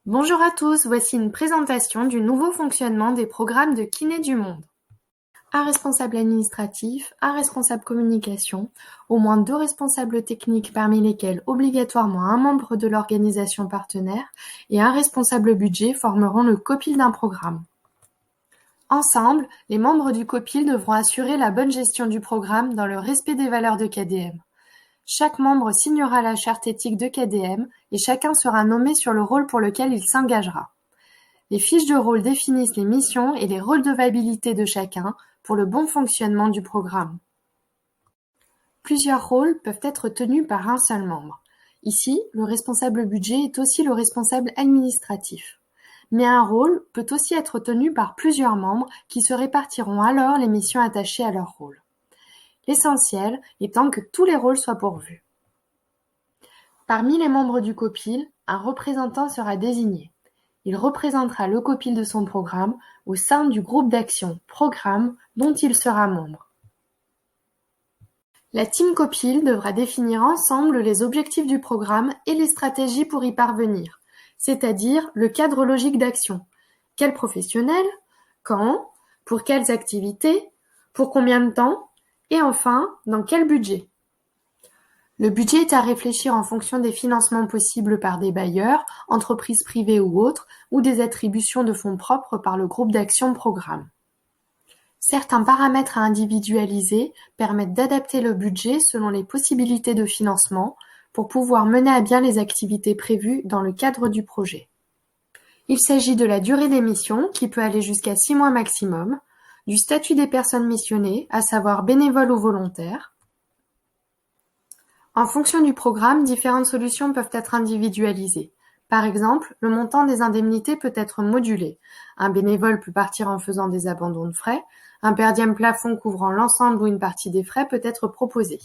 Bonjour à tous, voici une présentation du nouveau fonctionnement des programmes de Kiné du Monde. Un responsable administratif, un responsable communication, au moins 2 responsables techniques parmi lesquels obligatoirement un membre de l'organisation partenaire et un responsable budget formeront le COPIL d'un programme. Ensemble, les membres du COPIL devront assurer la bonne gestion du programme dans le respect des valeurs de KDM. Chaque membre signera la charte éthique de KDM et chacun sera nommé sur le rôle pour lequel il s'engagera. Les fiches de rôle définissent les missions et les redevabilités de chacun pour le bon fonctionnement du programme. Plusieurs rôles peuvent être tenus par un seul membre. Ici, le responsable budget est aussi le responsable administratif. Mais un rôle peut aussi être tenu par plusieurs membres qui se répartiront alors les missions attachées à leur rôle. L'essentiel étant que tous les rôles soient pourvus. Parmi les membres du COPIL, un représentant sera désigné. Il représentera le COPIL de son programme au sein du groupe d'action programme dont il sera membre. La team COPIL devra définir ensemble les objectifs du programme et les stratégies pour y parvenir, c'est-à-dire le cadre logique d'action. Quels professionnels? Quand? Pour quelles activités? Pour combien de temps? Et enfin, dans quel budget? Le budget est à réfléchir en fonction des financements possibles par des bailleurs, entreprises privées ou autres, ou des attributions de fonds propres par le groupe d'action programme. Certains paramètres à individualiser permettent d'adapter le budget selon les possibilités de financement pour pouvoir mener à bien les activités prévues dans le cadre du projet. Il s'agit de la durée des missions, qui peut aller jusqu'à 6 mois maximum, du statut des personnes missionnées, à savoir bénévoles ou volontaires. En fonction du programme, différentes solutions peuvent être individualisées. Par exemple, le montant des indemnités peut être modulé. Un bénévole peut partir en faisant des abandons de frais. Un per diem plafond couvrant l'ensemble ou une partie des frais peut être proposé.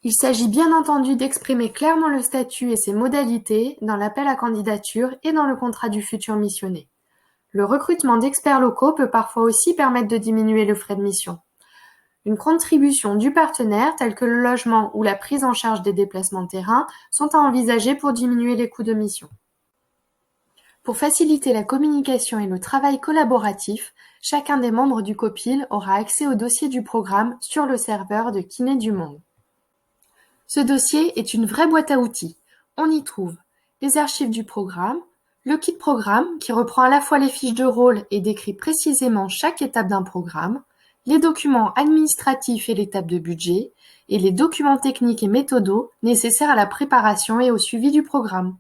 Il s'agit bien entendu d'exprimer clairement le statut et ses modalités dans l'appel à candidature et dans le contrat du futur missionné. Le recrutement d'experts locaux peut parfois aussi permettre de diminuer le frais de mission. Une contribution du partenaire, telle que le logement ou la prise en charge des déplacements de terrain, sont à envisager pour diminuer les coûts de mission. Pour faciliter la communication et le travail collaboratif, chacun des membres du COPIL aura accès au dossier du programme sur le serveur de Kiné du Monde. Ce dossier est une vraie boîte à outils. On y trouve les archives du programme, le kit programme qui reprend à la fois les fiches de rôle et décrit précisément chaque étape d'un programme, les documents administratifs et l'étape de budget, et les documents techniques et méthodaux nécessaires à la préparation et au suivi du programme.